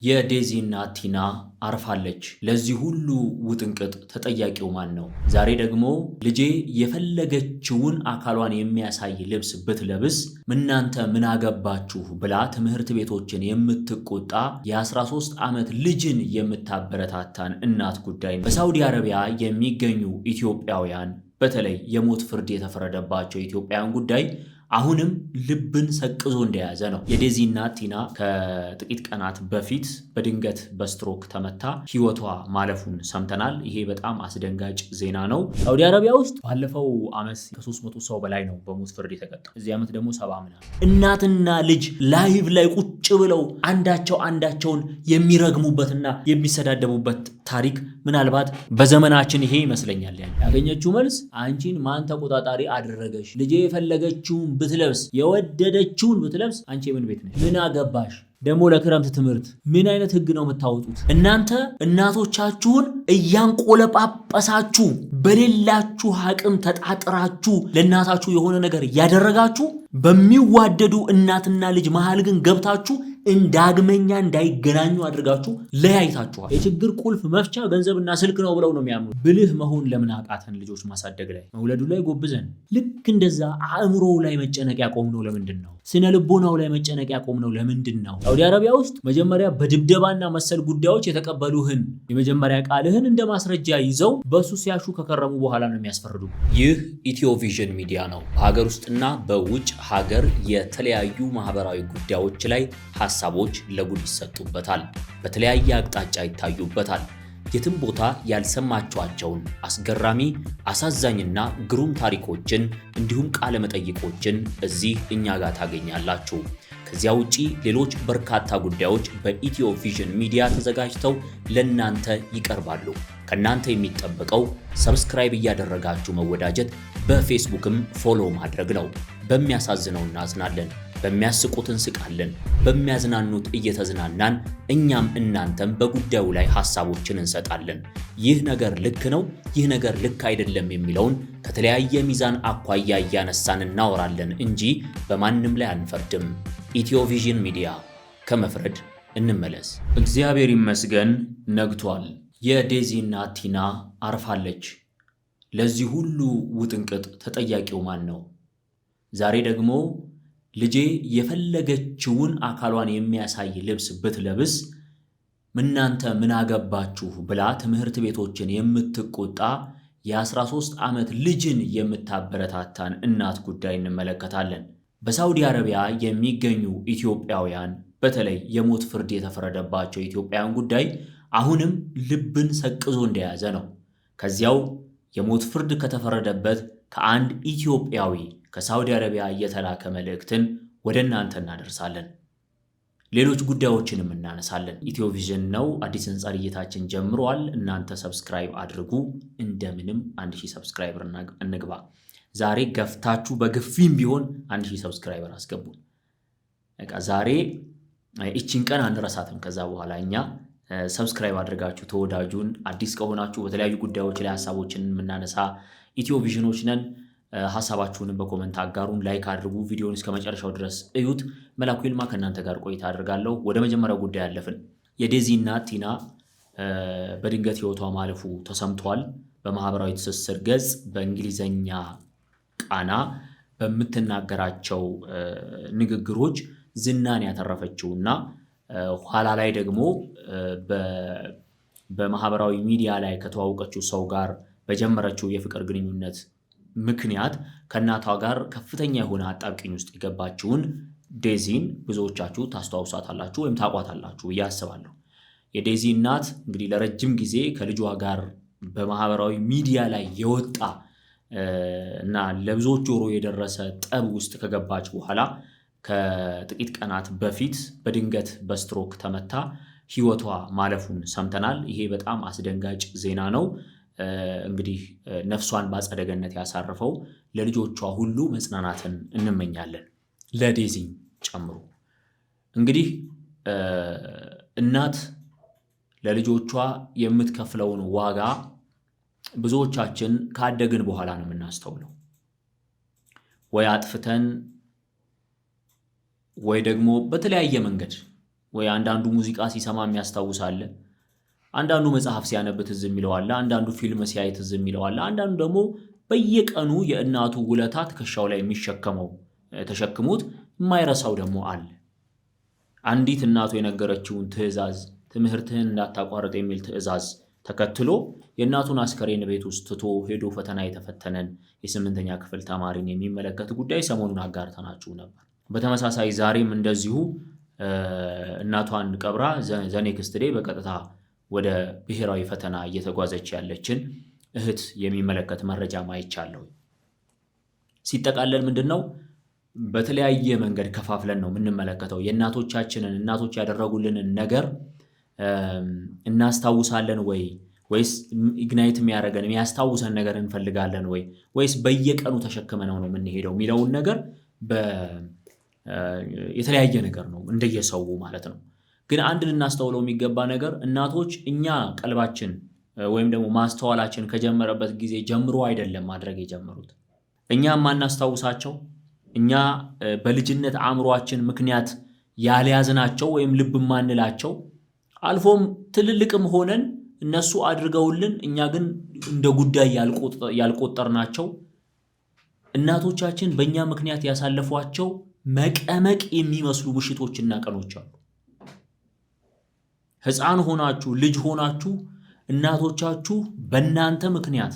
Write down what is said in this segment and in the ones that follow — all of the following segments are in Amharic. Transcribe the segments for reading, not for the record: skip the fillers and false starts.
የዴዚና ቲና አርፋለች። ለዚህ ሁሉ ውጥንቅጥ ተጠያቂው ማን ነው? ዛሬ ደግሞ ልጄ የፈለገችውን አካሏን የሚያሳይ ልብስ ብትለብስ እናንተ ምን አገባችሁ ብላ ትምህርት ቤቶችን የምትቆጣ የ13 ዓመት ልጅን የምታበረታታን እናት ጉዳይ ነው። በሳውዲ አረቢያ የሚገኙ ኢትዮጵያውያን በተለይ የሞት ፍርድ የተፈረደባቸው ኢትዮጵያውያን ጉዳይ አሁንም ልብን ሰቅዞ እንደያዘ ነው። የዴዚ እናት ቲና ከጥቂት ቀናት በፊት በድንገት በስትሮክ ተመታ ሕይወቷ ማለፉን ሰምተናል። ይሄ በጣም አስደንጋጭ ዜና ነው። ሳውዲ አረቢያ ውስጥ ባለፈው ዓመት ከ300 ሰው በላይ ነው በሞት ፍርድ የተቀጣው። እዚህ ዓመት ደግሞ 70 ምናምን። እናትና ልጅ ላይቭ ላይ ቁጭ ብለው አንዳቸውን የሚረግሙበትና የሚሰዳደቡበት ታሪክ ምናልባት በዘመናችን ይሄ ይመስለኛል። ያገኘችው መልስ አንቺን ማን ተቆጣጣሪ አደረገሽ? ልጄ የፈለገችውን ብትለብስ የወደደችውን ብትለብስ አንቺ ምን ቤት ነሽ? ምን አገባሽ? ደግሞ ለክረምት ትምህርት ምን አይነት ህግ ነው የምታወጡት? እናንተ እናቶቻችሁን እያንቆለጳጳሳችሁ በሌላችሁ አቅም ተጣጥራችሁ ለእናታችሁ የሆነ ነገር ያደረጋችሁ በሚዋደዱ እናትና ልጅ መሃል ግን ገብታችሁ እንዳግመኛ እንዳይገናኙ አድርጋችሁ ለያይታችኋል። የችግር ቁልፍ መፍቻ ገንዘብና ስልክ ነው ብለው ነው የሚያምኑት። ብልህ መሆን ለምን አቃተን? ልጆች ማሳደግ ላይ መውለዱ ላይ ጎብዘን ልክ እንደዛ አእምሮው ላይ መጨነቅ ያቆምነው ለምንድን ነው? ስነ ልቦናው ላይ መጨነቅ ያቆምነው ለምንድን ነው? ሳውዲ አረቢያ ውስጥ መጀመሪያ በድብደባና መሰል ጉዳዮች የተቀበሉህን የመጀመሪያ ቃልህን እንደ ማስረጃ ይዘው በሱ ሲያሹ ከከረሙ በኋላ ነው የሚያስፈርዱ። ይህ ኢትዮቪዥን ሚዲያ ነው። በሀገር ውስጥና በውጭ ሀገር የተለያዩ ማህበራዊ ጉዳዮች ላይ ሀሳቦች ለጉድ ይሰጡበታል፣ በተለያየ አቅጣጫ ይታዩበታል። የትም ቦታ ያልሰማችኋቸውን አስገራሚ አሳዛኝና ግሩም ታሪኮችን እንዲሁም ቃለ መጠይቆችን እዚህ እኛ ጋር ታገኛላችሁ። ከዚያ ውጪ ሌሎች በርካታ ጉዳዮች በኢትዮቪዥን ሚዲያ ተዘጋጅተው ለናንተ ይቀርባሉ። ከናንተ የሚጠበቀው ሰብስክራይብ እያደረጋችሁ መወዳጀት፣ በፌስቡክም ፎሎ ማድረግ ነው። በሚያሳዝነው እናዝናለን፣ በሚያስቁት እንስቃለን፣ በሚያዝናኑት እየተዝናናን እኛም እናንተም በጉዳዩ ላይ ሐሳቦችን እንሰጣለን። ይህ ነገር ልክ ነው፣ ይህ ነገር ልክ አይደለም የሚለውን ከተለያየ ሚዛን አኳያ እያነሳን እናወራለን እንጂ በማንም ላይ አንፈርድም። ኢትዮቪዥን ሚዲያ፣ ከመፍረድ እንመለስ። እግዚአብሔር ይመስገን ነግቷል። የዴዚ እናት ቲና አርፋለች። ለዚህ ሁሉ ውጥንቅጥ ተጠያቂው ማን ነው? ዛሬ ደግሞ ልጄ የፈለገችውን አካሏን የሚያሳይ ልብስ ብትለብስ እናንተ ምን አገባችሁ ብላ ትምህርት ቤቶችን የምትቆጣ የ13 ዓመት ልጅን የምታበረታታን እናት ጉዳይ እንመለከታለን። በሳውዲ አረቢያ የሚገኙ ኢትዮጵያውያን በተለይ የሞት ፍርድ የተፈረደባቸው ኢትዮጵያውያን ጉዳይ አሁንም ልብን ሰቅዞ እንደያዘ ነው። ከዚያው የሞት ፍርድ ከተፈረደበት ከአንድ ኢትዮጵያዊ ከሳውዲ አረቢያ የተላከ መልእክትን ወደ እናንተ እናደርሳለን። ሌሎች ጉዳዮችንም እናነሳለን። ኢትዮቪዥን ነው። አዲስ ህንጻ እይታችን ጀምሯል። እናንተ ሰብስክራይብ አድርጉ። እንደምንም 1000 ሰብስክራይበር እንግባ። ዛሬ ገፍታችሁ በግፊም ቢሆን 1000 ሰብስክራይበር አስገቡ። በቃ ዛሬ እቺን ቀን አንረሳትም። ከዛ በኋላ እኛ ሰብስክራይብ አድርጋችሁ ተወዳጁን። አዲስ ከሆናችሁ በተለያዩ ጉዳዮች ላይ ሐሳቦችን የምናነሳ ኢትዮቪዥኖች ነን። ሐሳባችሁንም በኮሜንት አጋሩን፣ ላይክ አድርጉ። ቪዲዮውን እስከ መጨረሻው ድረስ እዩት። መላኩ ይልማ ከእናንተ ጋር ቆይታ አድርጋለሁ። ወደ መጀመሪያው ጉዳይ ያለፍን። የዴዚ እናት ቲና በድንገት ህይወቷ ማለፉ ተሰምቷል። በማህበራዊ ትስስር ገጽ በእንግሊዘኛ ቃና በምትናገራቸው ንግግሮች ዝናን ያተረፈችውና ኋላ ላይ ደግሞ በማህበራዊ ሚዲያ ላይ ከተዋወቀችው ሰው ጋር በጀመረችው የፍቅር ግንኙነት ምክንያት ከእናቷ ጋር ከፍተኛ የሆነ አጣብቂኝ ውስጥ የገባችውን ዴዚን ብዙዎቻችሁ ታስተዋውሳታላችሁ ወይም ታቋታላችሁ ብዬ አስባለሁ። የዴዚ እናት እንግዲህ ለረጅም ጊዜ ከልጇ ጋር በማህበራዊ ሚዲያ ላይ የወጣ እና ለብዙዎች ጆሮ የደረሰ ጠብ ውስጥ ከገባች በኋላ ከጥቂት ቀናት በፊት በድንገት በስትሮክ ተመታ ሕይወቷ ማለፉን ሰምተናል። ይሄ በጣም አስደንጋጭ ዜና ነው። እንግዲህ ነፍሷን በአጸደ ገነት ያሳርፈው። ለልጆቿ ሁሉ መጽናናትን እንመኛለን፣ ለዴዚ ጨምሮ። እንግዲህ እናት ለልጆቿ የምትከፍለውን ዋጋ ብዙዎቻችን ካደግን በኋላ ነው የምናስተውለው። ወይ አጥፍተን ወይ ደግሞ በተለያየ መንገድ ወይ አንዳንዱ ሙዚቃ ሲሰማ የሚያስታውስ አለ፣ አንዳንዱ መጽሐፍ ሲያነብ ትዝ የሚለው አለ፣ አንዳንዱ ፊልም ሲያይ ትዝ የሚለው አለ፣ አንዳንዱ ደግሞ በየቀኑ የእናቱ ውለታ ትከሻው ላይ የሚሸከመው ተሸክሞት የማይረሳው ደግሞ አለ። አንዲት እናቱ የነገረችውን ትዕዛዝ ትምህርትህን እንዳታቋርጥ የሚል ትዕዛዝ ተከትሎ የእናቱን አስከሬን ቤት ውስጥ ትቶ ሄዶ ፈተና የተፈተነን የ8ኛ ክፍል ተማሪን የሚመለከት ጉዳይ ሰሞኑን አጋርተናችሁ ነበር። በተመሳሳይ ዛሬም እንደዚሁ እናቷን ቀብራ ዘኔክስት ዴይ በቀጥታ ወደ ብሔራዊ ፈተና እየተጓዘች ያለችን እህት የሚመለከት መረጃ ማይቻለው። ሲጠቃለል ምንድነው በተለያየ መንገድ ከፋፍለን ነው የምንመለከተው። የእናቶቻችንን እናቶች ያደረጉልንን ነገር እናስታውሳለን ወይስ ኢግናይት የሚያደርገን የሚያስታውሰን ነገር እንፈልጋለን ወይስ በየቀኑ ተሸክመነው ነው የምንሄደው የሚለውን ነገር የተለያየ ነገር ነው እንደየሰው ማለት ነው። ግን አንድ ልናስተውለው የሚገባ ነገር እናቶች እኛ ቀልባችን ወይም ደግሞ ማስተዋላችን ከጀመረበት ጊዜ ጀምሮ አይደለም ማድረግ የጀመሩት። እኛ ማናስታውሳቸው እኛ በልጅነት አእምሮአችን ምክንያት ያልያዝናቸው ወይም ልብ ማንላቸው አልፎም ትልልቅም ሆነን እነሱ አድርገውልን እኛ ግን እንደ ጉዳይ ያልቆጠርናቸው እናቶቻችን በእኛ ምክንያት ያሳለፏቸው መቀመቅ የሚመስሉ ምሽቶችና ቀኖች አሉ። ሕፃን ሆናችሁ ልጅ ሆናችሁ እናቶቻችሁ በእናንተ ምክንያት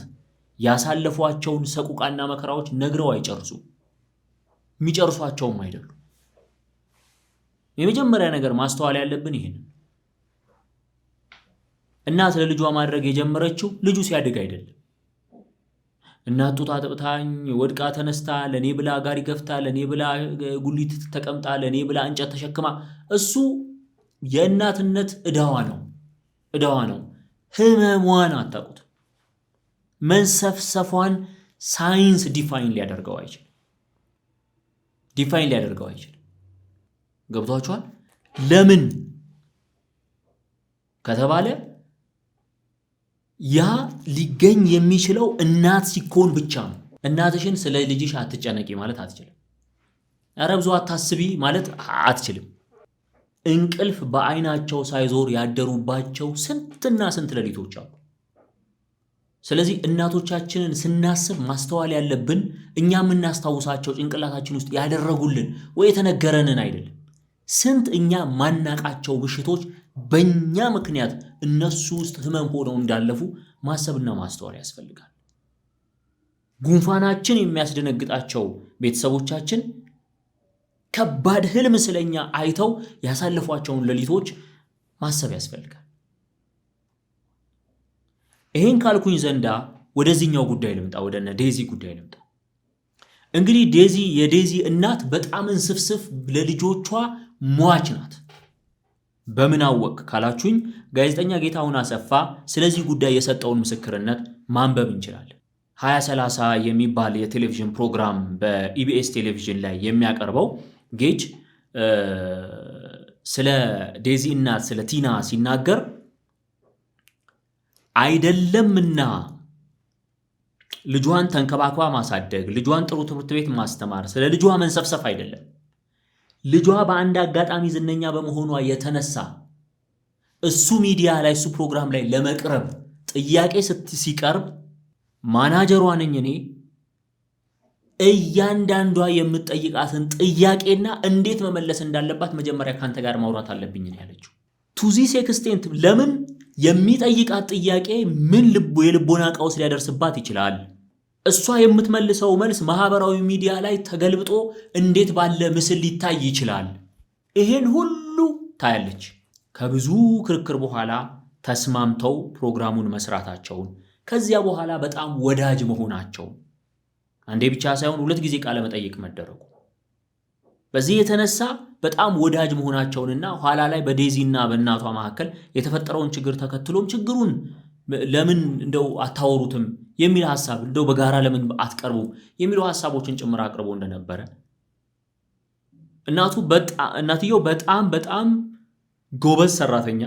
ያሳለፏቸውን ሰቁቃና መከራዎች ነግረው አይጨርሱም፣ የሚጨርሷቸውም አይደሉም። የመጀመሪያ ነገር ማስተዋል ያለብን ይሄን እናት ለልጇ ማድረግ የጀመረችው ልጁ ሲያድግ አይደለም። እናት ጡት አጥብታኝ ወድቃ ተነስታ ለኔ ብላ ጋሪ ገፍታ ለኔ ብላ ጉሊት ተቀምጣ ለኔ ብላ እንጨት ተሸክማ እሱ የእናትነት ዕዳዋ ነው። ህመሟን አታውቁት። መንሰፍሰፏን ሳይንስ ዲፋይን ሊያደርገው አይችልም። ገብቷችኋል? ለምን ከተባለ ያ ሊገኝ የሚችለው እናት ሲኮን ብቻ ነው። እናትሽን ስለ ልጅሽ አትጨነቂ ማለት አትችልም። ኧረ ብዙ አታስቢ ማለት አትችልም። እንቅልፍ በአይናቸው ሳይዞር ያደሩባቸው ስንትና ስንት ሌሊቶች አሉ። ስለዚህ እናቶቻችንን ስናስብ ማስተዋል ያለብን እኛ የምናስታውሳቸው ጭንቅላታችን ውስጥ ያደረጉልን ወይ የተነገረንን አይደለም። ስንት እኛ ማናቃቸው ምሽቶች በእኛ ምክንያት እነሱ ውስጥ ህመም ሆነው እንዳለፉ ማሰብና ማስተዋል ያስፈልጋል። ጉንፋናችን የሚያስደነግጣቸው ቤተሰቦቻችን ከባድ ህልም ስለኛ አይተው ያሳለፏቸውን ሌሊቶች ማሰብ ያስፈልጋል። ይሄን ካልኩኝ ዘንዳ ወደዚህኛው ጉዳይ ልምጣ፣ ወደነ ዴዚ ጉዳይ ልምጣ። እንግዲህ የዴዚ እናት በጣም እንስፍስፍ ለልጆቿ ሟች ናት። በምን አወቅ ካላችሁኝ ጋዜጠኛ ጌታሁን አሰፋ ስለዚህ ጉዳይ የሰጠውን ምስክርነት ማንበብ እንችላለን። 2030 የሚባል የቴሌቪዥን ፕሮግራም በኢቢኤስ ቴሌቪዥን ላይ የሚያቀርበው ጌጅ ስለ ዴዚ እናት ስለ ቲና ሲናገር አይደለምና ልጇን ተንከባክባ ማሳደግ፣ ልጇን ጥሩ ትምህርት ቤት ማስተማር፣ ስለ ልጇ መንሰፍሰፍ አይደለም። ልጇ በአንድ አጋጣሚ ዝነኛ በመሆኗ የተነሳ እሱ ሚዲያ ላይ እሱ ፕሮግራም ላይ ለመቅረብ ጥያቄ ሲቀርብ ማናጀሯ ነኝ እኔ እያንዳንዷ የምትጠይቃትን ጥያቄና እንዴት መመለስ እንዳለባት መጀመሪያ ካንተ ጋር ማውራት አለብኝ ነው ያለችው። ቱ ዚስ ኤክስቴንት ለምን የሚጠይቃት ጥያቄ ምን የልቦና ቀውስ ሊያደርስባት ይችላል? እሷ የምትመልሰው መልስ ማህበራዊ ሚዲያ ላይ ተገልብጦ እንዴት ባለ ምስል ሊታይ ይችላል? ይሄን ሁሉ ታያለች። ከብዙ ክርክር በኋላ ተስማምተው ፕሮግራሙን መስራታቸውን ከዚያ በኋላ በጣም ወዳጅ መሆናቸው አንዴ ብቻ ሳይሆን 2 ጊዜ ቃለ መጠይቅ መደረጉ በዚህ የተነሳ በጣም ወዳጅ መሆናቸውንና ኋላ ላይ በዴዚና በእናቷ መካከል የተፈጠረውን ችግር ተከትሎም ችግሩን ለምን እንደው አታወሩትም የሚል ሐሳብ እንደው በጋራ ለምን አትቀርቡ የሚሉ ሐሳቦችን ጭምር አቅርቦ እንደነበረ እናትየው በጣም ጎበዝ ሰራተኛ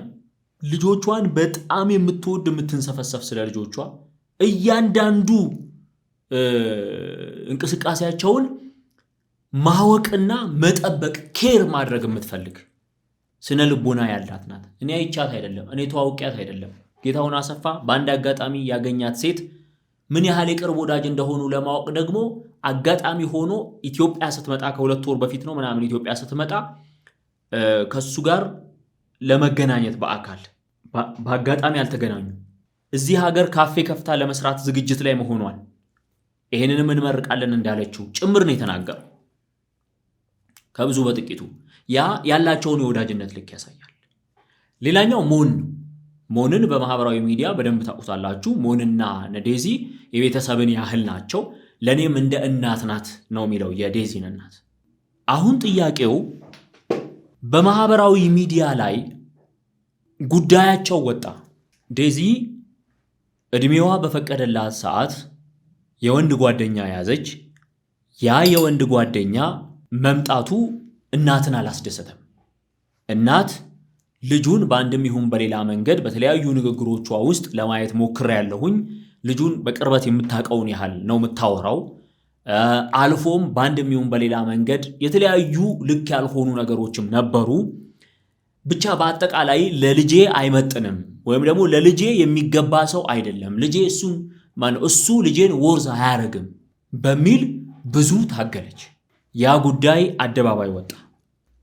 ልጆቿን በጣም የምትወድ የምትንሰፈሰፍ ስለ ልጆቿ እያንዳንዱ እንቅስቃሴያቸውን ማወቅና መጠበቅ ኬር ማድረግ የምትፈልግ ስነ ልቦና ያላት ናት። እኔ አይቻት አይደለም፣ እኔ ተዋውቂያት አይደለም። ጌታሁን አሰፋ በአንድ አጋጣሚ ያገኛት ሴት ምን ያህል የቅርብ ወዳጅ እንደሆኑ ለማወቅ ደግሞ አጋጣሚ ሆኖ ኢትዮጵያ ስትመጣ ከ2 ወር በፊት ነው ምናምን ኢትዮጵያ ስትመጣ ከሱ ጋር ለመገናኘት በአካል በአጋጣሚ አልተገናኙ። እዚህ ሀገር ካፌ ከፍታ ለመስራት ዝግጅት ላይ መሆኗን ይሄንንም እንመርቃለን እንዳለችው ጭምር ነው የተናገረው። ከብዙ በጥቂቱ ያ ያላቸውን የወዳጅነት ልክ ያሳያል። ሌላኛው ሞንን በማህበራዊ ሚዲያ በደንብ ታውቁታላችሁ። ሞንና ዴዚ የቤተሰብን ያህል ናቸው። ለኔም እንደ እናት ናት ነው የሚለው የዴዚን እናት። አሁን ጥያቄው በማህበራዊ ሚዲያ ላይ ጉዳያቸው ወጣ። ዴዚ እድሜዋ በፈቀደላት ሰዓት የወንድ ጓደኛ ያዘች። ያ የወንድ ጓደኛ መምጣቱ እናትን አላስደሰተም። እናት ልጁን በአንድም ይሁን በሌላ መንገድ በተለያዩ ንግግሮቿ ውስጥ ለማየት ሞክሬያለሁኝ። ልጁን በቅርበት የምታውቀውን ያህል ነው የምታወራው። አልፎም በአንድም ይሁን በሌላ መንገድ የተለያዩ ልክ ያልሆኑ ነገሮችም ነበሩ። ብቻ በአጠቃላይ ለልጄ አይመጥንም ወይም ደግሞ ለልጄ የሚገባ ሰው አይደለም፣ ልጄ እሱ ልጄን ወርዝ አያረግም በሚል ብዙ ታገለች። ያ ጉዳይ አደባባይ ወጣ።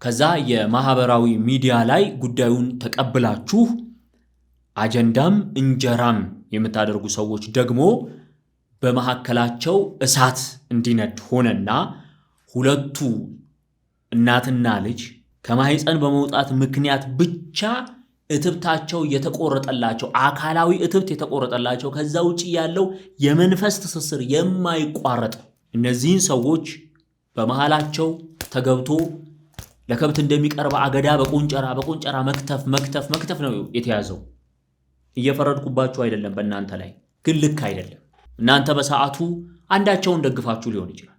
ከዛ የማህበራዊ ሚዲያ ላይ ጉዳዩን ተቀብላችሁ አጀንዳም እንጀራም የምታደርጉ ሰዎች ደግሞ በመሐከላቸው እሳት እንዲነድ ሆነና ሁለቱ እናትና ልጅ ከማህፀን በመውጣት ምክንያት ብቻ እትብታቸው የተቆረጠላቸው አካላዊ እትብት የተቆረጠላቸው ከዛ ውጪ ያለው የመንፈስ ትስስር የማይቋረጥ እነዚህን ሰዎች በመሃላቸው ተገብቶ ለከብት እንደሚቀርብ አገዳ በቆንጨራ መክተፍ ነው የተያዘው። እየፈረድኩባችሁ አይደለም፣ በእናንተ ላይ ግን ልክ አይደለም። እናንተ በሰዓቱ አንዳቸውን ደግፋችሁ ሊሆን ይችላል።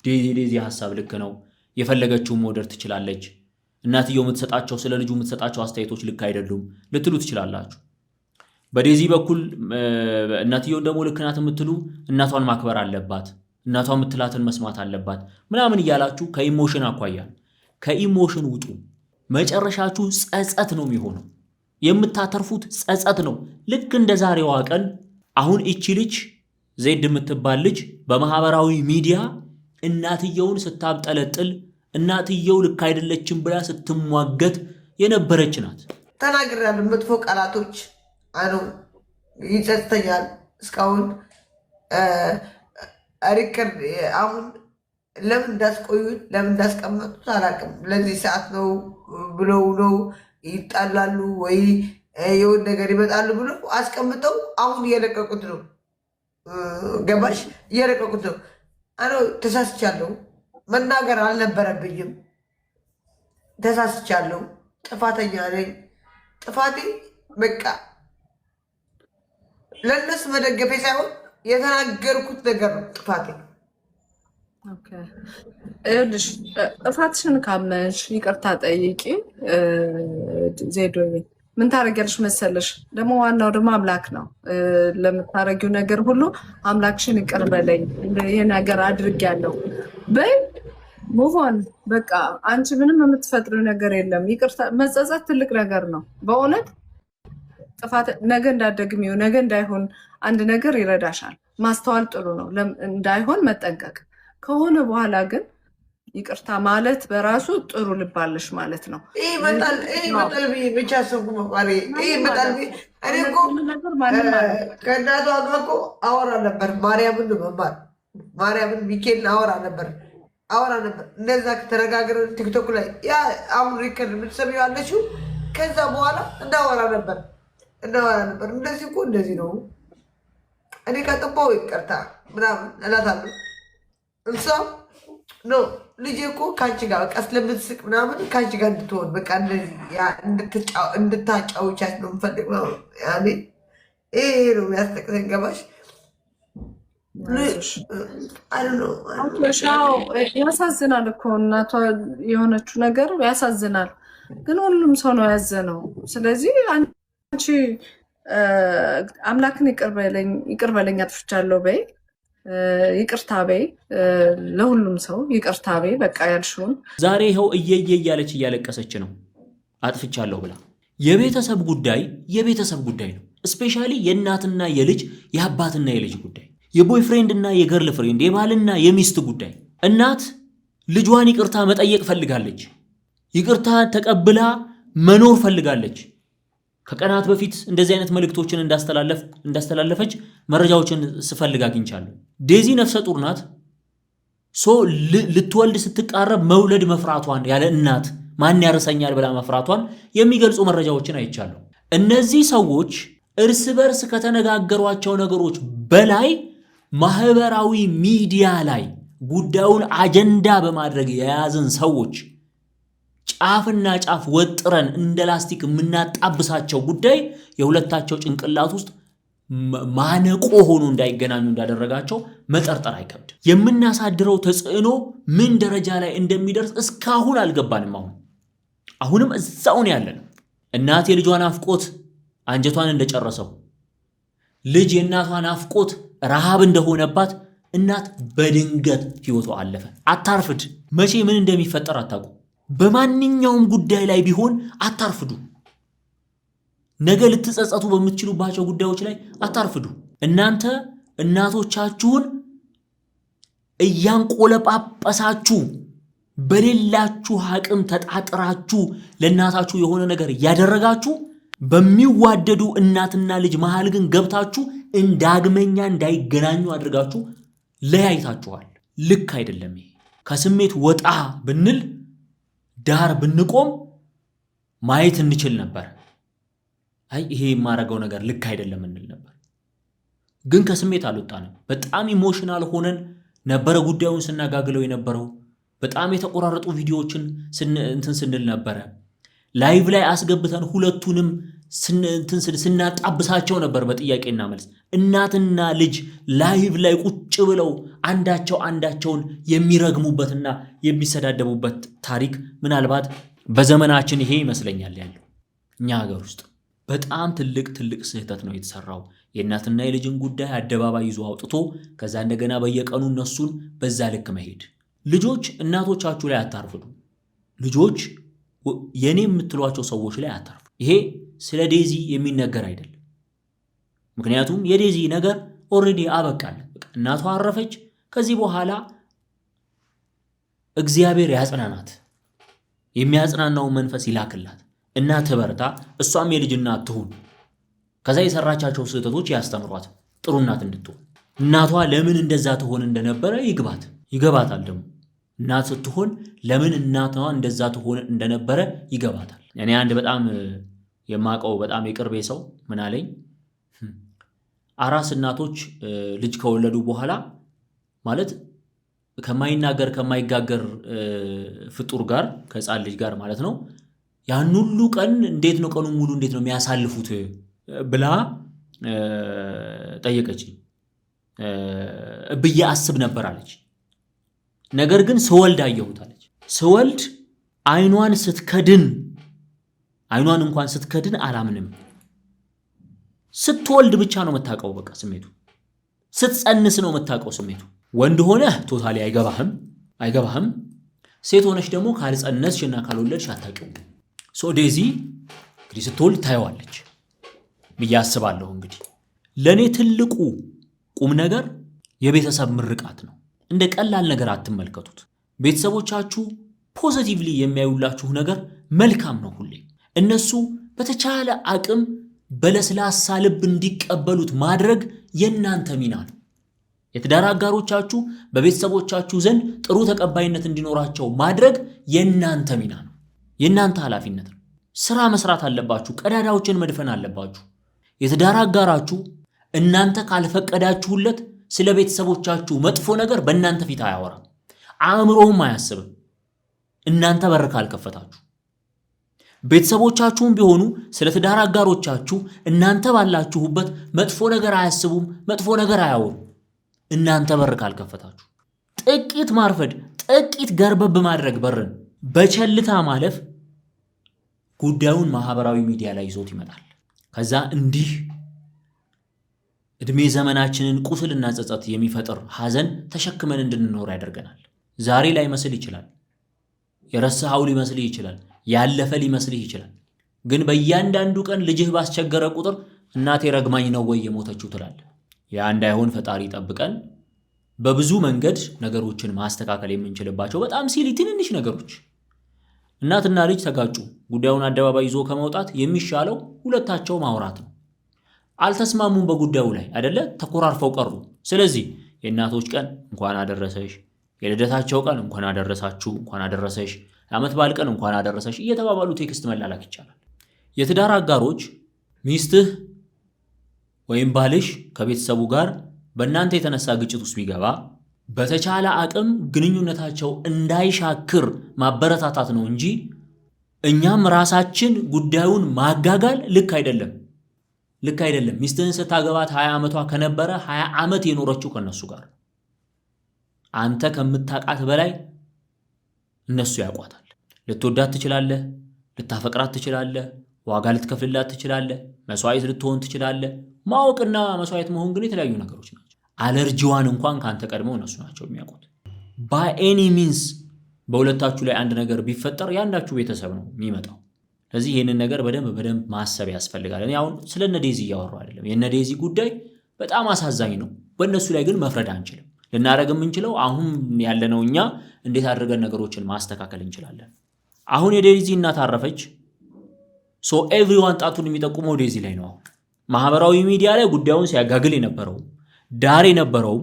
ዴዚ ሐሳብ ልክ ነው፣ የፈለገችውን መውደድ ትችላለች፣ እናትየው የምትሰጣቸው ስለ ልጁ የምትሰጣቸው አስተያየቶች ልክ አይደሉም ልትሉ ትችላላችሁ። በዴዚ በኩል እናትየው ደግሞ ልክ ናት የምትሉ እናቷን ማክበር አለባት፣ እናቷ የምትላትን መስማት አለባት ምናምን እያላችሁ ከኢሞሽን አኳያ ከኢሞሽን ውጡ። መጨረሻችሁ ጸጸት ነው የሚሆነው። የምታተርፉት ጸጸት ነው። ልክ እንደ ዛሬዋ ቀን አሁን እቺ ልጅ ዜድ የምትባል ልጅ በማህበራዊ ሚዲያ እናትየውን ስታብጠለጥል እናትየው ልክ አይደለችም ብላ ስትሟገት የነበረች ናት። ተናግሬያለሁ። መጥፎ ቃላቶች ይጸጽተኛል። እስካሁን ሪከርድ አሁን ለምን እንዳስቆዩት ለምን እንዳስቀመጡት አላውቅም። ለዚህ ሰዓት ነው ብለው ነው ይጣላሉ ወይ የሆነ ነገር ይመጣሉ ብለው አስቀምጠው አሁን እየለቀቁት ነው። ገባሽ? እየለቀቁት ነው። ተሳስቻለሁ፣ መናገር አልነበረብኝም። ተሳስቻለሁ፣ ጥፋተኛ ነኝ። ጥፋቴ በቃ ለእነሱ መደገፌ ሳይሆን የተናገርኩት ነገር ነው ጥፋቴ። ይኸውልሽ ጥፋትሽን ካመንሽ ይቅርታ ጠይቂ። ዜዶ ምን ታደርጊያለሽ መሰለሽ? ደግሞ ዋናው ደግሞ አምላክ ነው። ለምታደርጊው ነገር ሁሉ አምላክሽን ይቅር በለኝ፣ ይህ ነገር አድርጊያለሁ በይ። ሙቮን በቃ አንቺ ምንም የምትፈጥሪው ነገር የለም። ይቅርታ መጸጸት ትልቅ ነገር ነው በእውነት። ጥፋት ነገ እንዳትደግሚው፣ ነገ እንዳይሆን አንድ ነገር ይረዳሻል። ማስተዋል ጥሩ ነው፣ እንዳይሆን መጠንቀቅ ከሆነ በኋላ ግን ይቅርታ ማለት በራሱ ጥሩ ልባለሽ ማለት ነው። ይህ መጣል ብቻ ሰብኩ መባሪ ይህ መጣል እኔ እኮ ከእናቷ ጋር እኮ አወራ ነበር። ማርያምን መማር ማርያምን ሚኬልን አወራ ነበር። እነዛ ከተነጋገርን ቲክቶክ ላይ ያ አሁን ሪከርድ የምትሰሚው ያለችው ከዛ በኋላ እናወራ ነበር። እንደዚህ እኮ እንደዚህ ነው። እኔ ከጥባው ይቅርታ ምናምን እላታለሁ። እሷ ኖ ልጄ እኮ ከአንቺ ጋር በቃ ስለምትስቅ ምናምን ከአንቺ ጋር እንድትሆን በቃ እንድታጫውቻት ነው የምፈልግ። ይሄ ነው የሚያስጠቅሰኝ። ገባሽ? ያሳዝናል እኮ እናቷ የሆነችው ነገር ያሳዝናል። ግን ሁሉም ሰው ነው ያዘነው። ስለዚህ አንቺ አምላክን ይቅር በለኝ አጥፍቻለሁ በይ፣ ይቅርታ በይ፣ ለሁሉም ሰው ይቅርታ በይ። በቃ ያልሽውን ዛሬ ይኸው እየየ እያለች እያለቀሰች ነው። አጥፍቻለሁ ብላ። የቤተሰብ ጉዳይ ነው። ስፔሻሊ የእናትና የልጅ የአባትና የልጅ ጉዳይ፣ የቦይፍሬንድ እና የገርል ፍሬንድ የባልና የሚስት ጉዳይ። እናት ልጇን ይቅርታ መጠየቅ ፈልጋለች። ይቅርታ ተቀብላ መኖር ፈልጋለች። ከቀናት በፊት እንደዚህ አይነት መልእክቶችን እንዳስተላለፈች መረጃዎችን ስፈልግ አግኝቻለሁ። ዴዚ ነፍሰ ጡር ናት። ልትወልድ ስትቃረብ መውለድ መፍራቷን ያለ እናት ማን ያርሰኛል ብላ መፍራቷን የሚገልጹ መረጃዎችን አይቻለሁ። እነዚህ ሰዎች እርስ በርስ ከተነጋገሯቸው ነገሮች በላይ ማህበራዊ ሚዲያ ላይ ጉዳዩን አጀንዳ በማድረግ የያዝን ሰዎች ጫፍና ጫፍ ወጥረን እንደ ላስቲክ የምናጣብሳቸው ጉዳይ የሁለታቸው ጭንቅላት ውስጥ ማነቆ ሆኖ እንዳይገናኙ እንዳደረጋቸው መጠርጠር አይከብድም። የምናሳድረው ተጽዕኖ ምን ደረጃ ላይ እንደሚደርስ እስካሁን አልገባንም። አሁንም እዛው ነው ያለነው። እናት የልጇን ናፍቆት አንጀቷን እንደጨረሰው፣ ልጅ የእናቷን ናፍቆት ረሃብ እንደሆነባት እናት በድንገት ህይወቷ አለፈ። አታርፍድ። መቼ ምን እንደሚፈጠር አታውቁ። በማንኛውም ጉዳይ ላይ ቢሆን አታርፍዱ። ነገ ልትጸጸቱ በምትችሉባቸው ጉዳዮች ላይ አታርፍዱ። እናንተ እናቶቻችሁን እያንቆለጳጳሳችሁ በሌላችሁ አቅም ተጣጥራችሁ ለእናታችሁ የሆነ ነገር ያደረጋችሁ በሚዋደዱ እናትና ልጅ መሃል ግን ገብታችሁ እንዳግመኛ እንዳይገናኙ አድርጋችሁ ለያይታችኋል። ልክ አይደለም። ይሄ ከስሜት ወጣ ብንል ዳር ብንቆም ማየት እንችል ነበር። አይ ይሄ የማረገው ነገር ልክ አይደለም እንል ነበር። ግን ከስሜት አልወጣንም። በጣም ኢሞሽናል ሆነን ነበረ ጉዳዩን ስናጋግለው የነበረው። በጣም የተቆራረጡ ቪዲዮዎችን ስንል ነበረ። ላይቭ ላይ አስገብተን ሁለቱንም ስናጣብሳቸው ነበር በጥያቄና መልስ። እናትና ልጅ ላይቭ ላይ ቁጭ ብለው አንዳቸውን የሚረግሙበትና የሚሰዳደቡበት ታሪክ ምናልባት በዘመናችን ይሄ ይመስለኛል ያለው። እኛ ሀገር ውስጥ በጣም ትልቅ ስህተት ነው የተሰራው። የእናትና የልጅን ጉዳይ አደባባይ ይዞ አውጥቶ ከዛ እንደገና በየቀኑ እነሱን በዛ ልክ መሄድ። ልጆች እናቶቻችሁ ላይ አታርፍዱ። ልጆች የኔ የምትሏቸው ሰዎች ላይ አታርፉ። ይሄ ስለ ዴዚ የሚነገር አይደለም። ምክንያቱም የዴዚ ነገር ኦልሬዲ አበቃለ። እናቷ አረፈች። ከዚህ በኋላ እግዚአብሔር ያጽናናት፣ የሚያጽናናው መንፈስ ይላክላት እና ትበርታ። እሷም የልጅ እናት ትሁን። ከዛ የሰራቻቸው ስህተቶች ያስተምሯት፣ ጥሩ እናት እንድትሆን። እናቷ ለምን እንደዛ ትሆን እንደነበረ ይገባታል። ደግሞ እናት ስትሆን ለምን እናቷ እንደዛ ትሆን እንደነበረ ይገባታል። እኔ አንድ በጣም የማውቀው በጣም የቅርቤ ሰው ምን አለኝ፣ አራስ እናቶች ልጅ ከወለዱ በኋላ ማለት ከማይናገር ከማይጋገር ፍጡር ጋር ከሕፃን ልጅ ጋር ማለት ነው ያን ሁሉ ቀን እንዴት ነው ቀኑን ሙሉ እንዴት ነው የሚያሳልፉት ብላ ጠየቀችኝ። ብዬ አስብ ነበር አለች። ነገር ግን ስወልድ አየሁት አለች። ስወልድ አይኗን እንኳን ስትከድን አላምንም። ስትወልድ ብቻ ነው የምታውቀው በቃ ስሜቱ። ስትጸንስ ነው የምታውቀው ስሜቱ። ወንድ ሆነህ ቶታሊ አይገባህም። ሴት ሆነሽ ደግሞ ካልጸነስሽና ካልወለድሽ አታውቂውም። ዴዚ እንግዲህ ስትወልድ ታየዋለች ብዬ አስባለሁ። እንግዲህ ለእኔ ትልቁ ቁም ነገር የቤተሰብ ምርቃት ነው። እንደ ቀላል ነገር አትመልከቱት። ቤተሰቦቻችሁ ፖዚቲቭሊ የሚያዩላችሁ ነገር መልካም ነው። ሁሌ እነሱ በተቻለ አቅም በለስላሳ ልብ እንዲቀበሉት ማድረግ የእናንተ ሚና ነው። የትዳር አጋሮቻችሁ በቤተሰቦቻችሁ ዘንድ ጥሩ ተቀባይነት እንዲኖራቸው ማድረግ የእናንተ ሚና ነው፣ የእናንተ ኃላፊነት ነው። ስራ መስራት አለባችሁ። ቀዳዳዎችን መድፈን አለባችሁ። የትዳር አጋራችሁ እናንተ ካልፈቀዳችሁለት ስለ ቤተሰቦቻችሁ መጥፎ ነገር በእናንተ ፊት አያወራም፣ አእምሮውም አያስብም። እናንተ በር ካልከፈታችሁ ቤተሰቦቻችሁም ቢሆኑ ስለ ትዳር አጋሮቻችሁ እናንተ ባላችሁበት መጥፎ ነገር አያስቡም፣ መጥፎ ነገር አያወሩም። እናንተ በር ካልከፈታችሁ ጥቂት ማርፈድ፣ ጥቂት ገርበብ ማድረግ፣ በርን በቸልታ ማለፍ ጉዳዩን ማህበራዊ ሚዲያ ላይ ይዞት ይመጣል። ከዛ እንዲህ እድሜ ዘመናችንን ቁስልና ጸጸት የሚፈጥር ሐዘን ተሸክመን እንድንኖር ያደርገናል። ዛሬ ላይ መስል ይችላል፣ የረሳኸው ሊመስል ይችላል፣ ያለፈ ሊመስልህ ይችላል። ግን በእያንዳንዱ ቀን ልጅህ ባስቸገረ ቁጥር እናቴ ረግማኝ ነው ወይ የሞተችው ትላለህ። ያ እንዳይሆን ፈጣሪ ጠብቀን። በብዙ መንገድ ነገሮችን ማስተካከል የምንችልባቸው በጣም ሲሊ ትንንሽ ነገሮች። እናትና ልጅ ተጋጩ፣ ጉዳዩን አደባባይ ይዞ ከመውጣት የሚሻለው ሁለታቸው ማውራት ነው። አልተስማሙም በጉዳዩ ላይ አይደለ? ተኮራርፈው ቀሩ። ስለዚህ የእናቶች ቀን እንኳን አደረሰሽ፣ የልደታቸው ቀን እንኳን አደረሳችሁ፣ እንኳን አደረሰሽ፣ የዓመት በዓል ቀን እንኳን አደረሰሽ እየተባባሉ ቴክስት መላላክ ይቻላል። የትዳር አጋሮች ሚስትህ ወይም ባልሽ ከቤተሰቡ ጋር በእናንተ የተነሳ ግጭት ውስጥ ቢገባ በተቻለ አቅም ግንኙነታቸው እንዳይሻክር ማበረታታት ነው እንጂ እኛም ራሳችን ጉዳዩን ማጋጋል ልክ አይደለም። ልክ አይደለም። ሚስትህን ስታገባት 20 ዓመቷ ከነበረ 20 ዓመት የኖረችው ከነሱ ጋር አንተ ከምታቃት በላይ እነሱ ያውቋታል። ልትወዳት ትችላለህ፣ ልታፈቅራት ትችላለህ፣ ዋጋ ልትከፍልላት ትችላለህ፣ መስዋዕት ልትሆን ትችላለህ። ማወቅና መስዋዕት መሆን ግን የተለያዩ ነገሮች ናቸው። አለርጂዋን እንኳን ካንተ ቀድመው እነሱ ናቸው የሚያውቁት። ባይ ኤኒ ሚንስ በሁለታችሁ ላይ አንድ ነገር ቢፈጠር ያንዳችሁ ቤተሰብ ነው የሚመጣው። ስለዚህ ይህንን ነገር በደንብ ማሰብ ያስፈልጋል። እኔ አሁን ስለ እነ ዴዚ እያወራሁ አይደለም። የእነ ዴዚ ጉዳይ በጣም አሳዛኝ ነው። በእነሱ ላይ ግን መፍረድ አንችልም። ልናደርግ የምንችለው አሁን ያለነው እኛ እንዴት አድርገን ነገሮችን ማስተካከል እንችላለን። አሁን የዴዚ እናት አረፈች። ሶ ኤቭሪዋን ጣቱን የሚጠቁመው ዴዚ ላይ ነው። አሁን ማህበራዊ ሚዲያ ላይ ጉዳዩን ሲያጋግል የነበረው ዳር የነበረው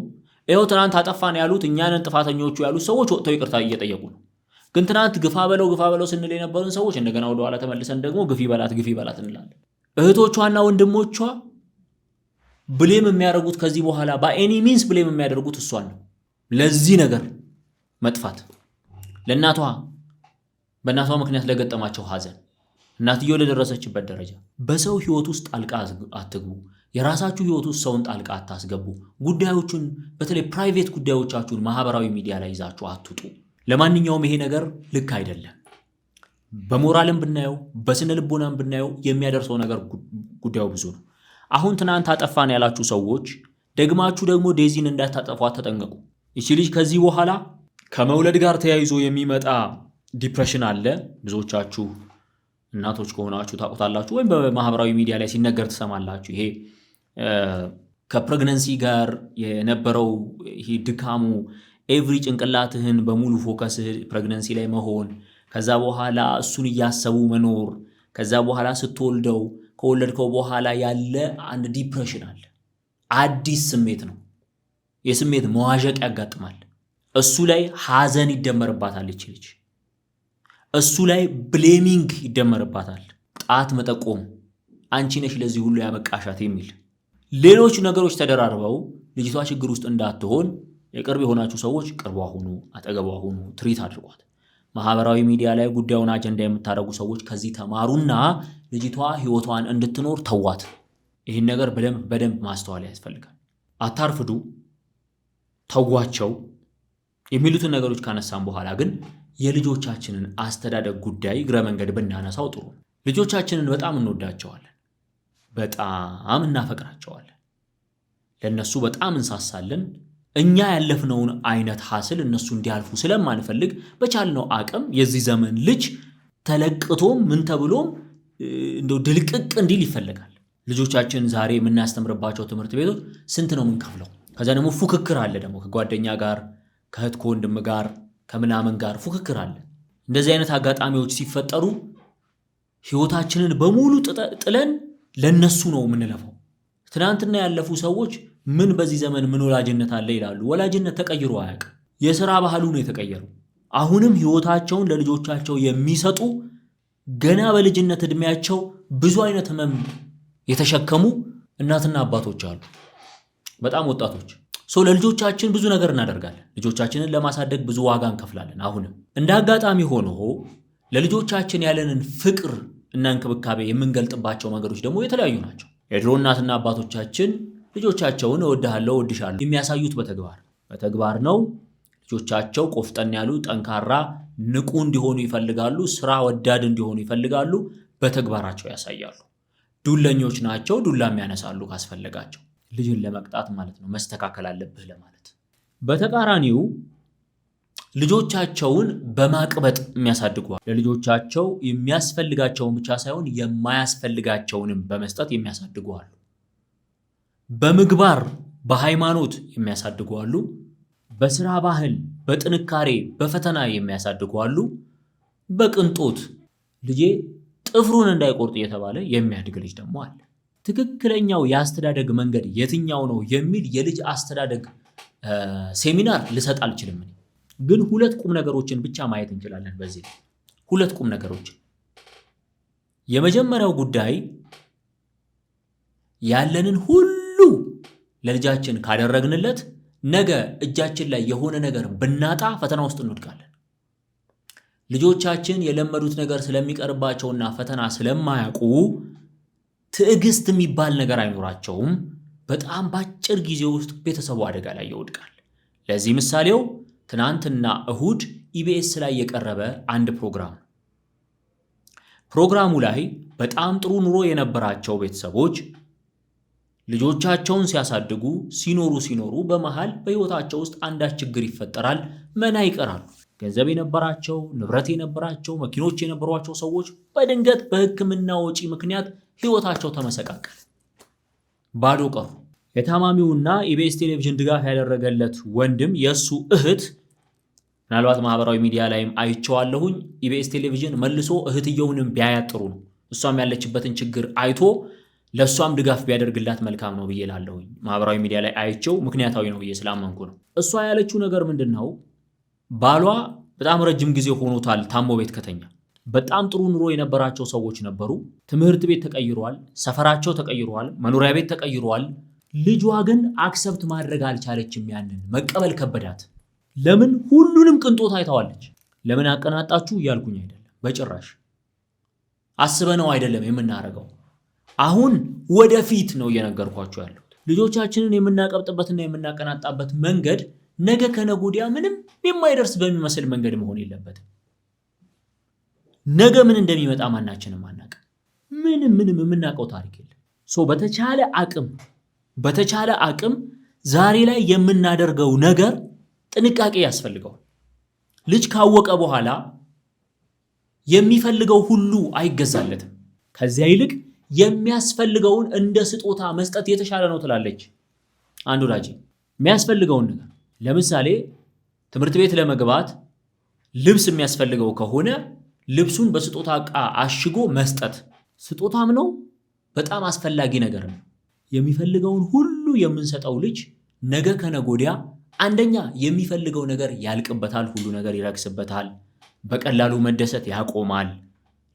ይኸው ትናንት አጠፋን ያሉት እኛንን ጥፋተኞቹ ያሉት ሰዎች ወጥተው ይቅርታ እየጠየቁ ነው። ግን ትናንት ግፋ በለው ስንል የነበሩን ሰዎች እንደገና ወደ ኋላ ተመልሰን ደግሞ ግፊ በላት እንላለን። እህቶቿና ወንድሞቿ ብሌም የሚያደርጉት ከዚህ በኋላ በኤኒ ሚንስ ብሌም የሚያደርጉት እሷን ነው። ለዚህ ነገር መጥፋት በእናቷ ምክንያት ለገጠማቸው ሐዘን፣ እናትየው ለደረሰችበት ደረጃ። በሰው ህይወት ውስጥ ጣልቃ አትግቡ። የራሳችሁ ህይወት ውስጥ ሰውን ጣልቃ አታስገቡ። ጉዳዮችን በተለይ ፕራይቬት ጉዳዮቻችሁን ማህበራዊ ሚዲያ ላይ ይዛችሁ አትውጡ። ለማንኛውም ይሄ ነገር ልክ አይደለም። በሞራልም ብናየው በስነ ልቦናም ብናየው የሚያደርሰው ነገር ጉዳዩ ብዙ ነው። አሁን ትናንት አጠፋን ያላችሁ ሰዎች ደግማችሁ ደግሞ ዴዚን እንዳታጠፏት ተጠንቀቁ። እቺ ልጅ ከዚህ በኋላ ከመውለድ ጋር ተያይዞ የሚመጣ ዲፕሬሽን አለ። ብዙዎቻችሁ እናቶች ከሆናችሁ ታውቁታላችሁ፣ ወይም በማህበራዊ ሚዲያ ላይ ሲነገር ትሰማላችሁ። ይሄ ከፕሬግነንሲ ጋር የነበረው ይሄ ድካሙ ኤቭሪ ጭንቅላትህን በሙሉ ፎከስህ ፕሬግነንሲ ላይ መሆን፣ ከዛ በኋላ እሱን እያሰቡ መኖር፣ ከዛ በኋላ ስትወልደው ከወለድከው በኋላ ያለ አንድ ዲፕሬሽን አለ። አዲስ ስሜት ነው። የስሜት መዋዠቅ ያጋጥማል። እሱ ላይ ሐዘን ይደመርባታል እቺ ልጅ። እሱ ላይ ብሌሚንግ ይደመርባታል። ጣት መጠቆም፣ አንቺ ነሽ ለዚህ ሁሉ ያበቃሻት የሚል ሌሎች ነገሮች ተደራርበው ልጅቷ ችግር ውስጥ እንዳትሆን የቅርብ የሆናችሁ ሰዎች ቅርቧ ሁኑ፣ አጠገቧ ሁኑ፣ ትሪት አድርጓት። ማህበራዊ ሚዲያ ላይ ጉዳዩን አጀንዳ የምታደርጉ ሰዎች ከዚህ ተማሩና ልጅቷ ህይወቷን እንድትኖር ተዋት። ይህን ነገር በደንብ ማስተዋል ያስፈልጋል። አታርፍዱ፣ ተዋቸው የሚሉትን ነገሮች ካነሳም በኋላ ግን የልጆቻችንን አስተዳደግ ጉዳይ እግረ መንገድ ብናነሳው ጥሩ። ልጆቻችንን በጣም እንወዳቸዋለን፣ በጣም እናፈቅራቸዋለን፣ ለነሱ በጣም እንሳሳለን። እኛ ያለፍነውን አይነት ሐስል እነሱ እንዲያልፉ ስለማንፈልግ በቻልነው አቅም የዚህ ዘመን ልጅ ተለቅቶም ምን ተብሎም እንደው ድልቅቅ እንዲል ይፈልጋል። ልጆቻችን ዛሬ የምናስተምርባቸው ትምህርት ቤቶች ስንት ነው የምንከፍለው? ከዛ ደግሞ ፉክክር አለ፣ ደግሞ ከጓደኛ ጋር ከእህት ከወንድም ጋር ከምናምን ጋር ፉክክር አለ። እንደዚህ አይነት አጋጣሚዎች ሲፈጠሩ ህይወታችንን በሙሉ ጥለን ለነሱ ነው የምንለፈው። ትናንትና ያለፉ ሰዎች ምን በዚህ ዘመን ምን ወላጅነት አለ ይላሉ። ወላጅነት ተቀይሮ አያውቅም። የሥራ ባህሉ ነው የተቀየረው። አሁንም ህይወታቸውን ለልጆቻቸው የሚሰጡ ገና በልጅነት ዕድሜያቸው ብዙ አይነት ህመም የተሸከሙ እናትና አባቶች አሉ፣ በጣም ወጣቶች። ለልጆቻችን ብዙ ነገር እናደርጋለን። ልጆቻችንን ለማሳደግ ብዙ ዋጋ እንከፍላለን። አሁንም እንደ አጋጣሚ ሆኖ ለልጆቻችን ያለንን ፍቅር እና እንክብካቤ የምንገልጥባቸው መንገዶች ደግሞ የተለያዩ ናቸው። የድሮ እናትና አባቶቻችን ልጆቻቸውን እወድሃለሁ እወድሻለሁ የሚያሳዩት በተግባር ነው። ልጆቻቸው ቆፍጠን ያሉ፣ ጠንካራ፣ ንቁ እንዲሆኑ ይፈልጋሉ። ስራ ወዳድ እንዲሆኑ ይፈልጋሉ። በተግባራቸው ያሳያሉ። ዱለኞች ናቸው፣ ዱላም ያነሳሉ ካስፈለጋቸው። ልጅን ለመቅጣት ማለት ነው፣ መስተካከል አለብህ ለማለት። በተቃራኒው ልጆቻቸውን በማቅበጥ የሚያሳድጓል። ለልጆቻቸው የሚያስፈልጋቸውን ብቻ ሳይሆን የማያስፈልጋቸውንም በመስጠት የሚያሳድጓሉ። በምግባር በሃይማኖት የሚያሳድጓሉ። በስራ ባህል፣ በጥንካሬ፣ በፈተና የሚያሳድጓሉ። በቅንጦት ልጄ ጥፍሩን እንዳይቆርጥ እየተባለ የሚያድግ ልጅ ደግሞ አለ። ትክክለኛው የአስተዳደግ መንገድ የትኛው ነው የሚል የልጅ አስተዳደግ ሴሚናር ልሰጥ አልችልም። ግን ሁለት ቁም ነገሮችን ብቻ ማየት እንችላለን። በዚህ ሁለት ቁም ነገሮችን የመጀመሪያው ጉዳይ ያለንን ሁሉ ለልጃችን ካደረግንለት ነገ እጃችን ላይ የሆነ ነገር ብናጣ ፈተና ውስጥ እንወድቃለን። ልጆቻችን የለመዱት ነገር ስለሚቀርባቸውና ፈተና ስለማያውቁ ትዕግስት የሚባል ነገር አይኖራቸውም። በጣም ባጭር ጊዜ ውስጥ ቤተሰቡ አደጋ ላይ ይወድቃል። ለዚህ ምሳሌው ትናንትና እሁድ ኢቢኤስ ላይ የቀረበ አንድ ፕሮግራም ነው። ፕሮግራሙ ላይ በጣም ጥሩ ኑሮ የነበራቸው ቤተሰቦች ልጆቻቸውን ሲያሳድጉ ሲኖሩ በመሃል በህይወታቸው ውስጥ አንዳች ችግር ይፈጠራል፣ መና ይቀራሉ። ገንዘብ የነበራቸው፣ ንብረት የነበራቸው፣ መኪኖች የነበሯቸው ሰዎች በድንገት በሕክምና ወጪ ምክንያት ህይወታቸው ተመሰቃቀለ፣ ባዶ ቀሩ። የታማሚውና ኢቢኤስ ቴሌቪዥን ድጋፍ ያደረገለት ወንድም የሱ እህት ምናልባት ማህበራዊ ሚዲያ ላይም አይቼዋለሁኝ። ኢቢኤስ ቴሌቪዥን መልሶ እህትየውንም ቢያያጥሩ ነው እሷም ያለችበትን ችግር አይቶ ለሷም ድጋፍ ቢያደርግላት መልካም ነው ብዬ እላለሁኝ። ማህበራዊ ሚዲያ ላይ አይቼው ምክንያታዊ ነው ብዬ ስላመንኩ ነው። እሷ ያለችው ነገር ምንድነው? ባሏ በጣም ረጅም ጊዜ ሆኖታል ታሞ ቤት ከተኛ። በጣም ጥሩ ኑሮ የነበራቸው ሰዎች ነበሩ። ትምህርት ቤት ተቀይሯል፣ ሰፈራቸው ተቀይሯል፣ መኖሪያ ቤት ተቀይሯል። ልጇ ግን አክሰፕት ማድረግ አልቻለችም። ያንን መቀበል ከበዳት። ለምን? ሁሉንም ቅንጦት አይታዋለች። ለምን አቀናጣችሁ እያልኩኝ አይደለም፣ በጭራሽ አስበነው አይደለም የምናረገው። አሁን ወደፊት ነው እየነገርኳችሁ ያለሁት። ልጆቻችንን የምናቀብጥበትና የምናቀናጣበት መንገድ ነገ ከነጎዲያ ምንም የማይደርስ በሚመስል መንገድ መሆን የለበትም። ነገ ምን እንደሚመጣ ማናችንም አናውቅም። ምንም የምናውቀው ታሪክ የለም። በተቻለ አቅም ዛሬ ላይ የምናደርገው ነገር ጥንቃቄ ያስፈልገዋል። ልጅ ካወቀ በኋላ የሚፈልገው ሁሉ አይገዛለትም። ከዚያ ይልቅ የሚያስፈልገውን እንደ ስጦታ መስጠት የተሻለ ነው ትላለች አንድ ወላጅ። የሚያስፈልገውን ነገር ለምሳሌ ትምህርት ቤት ለመግባት ልብስ የሚያስፈልገው ከሆነ ልብሱን በስጦታ ዕቃ አሽጎ መስጠት ስጦታም ነው፣ በጣም አስፈላጊ ነገር ነው። የሚፈልገውን ሁሉ የምንሰጠው ልጅ ነገ ከነጎዲያ አንደኛ የሚፈልገው ነገር ያልቅበታል፣ ሁሉ ነገር ይረክስበታል፣ በቀላሉ መደሰት ያቆማል፣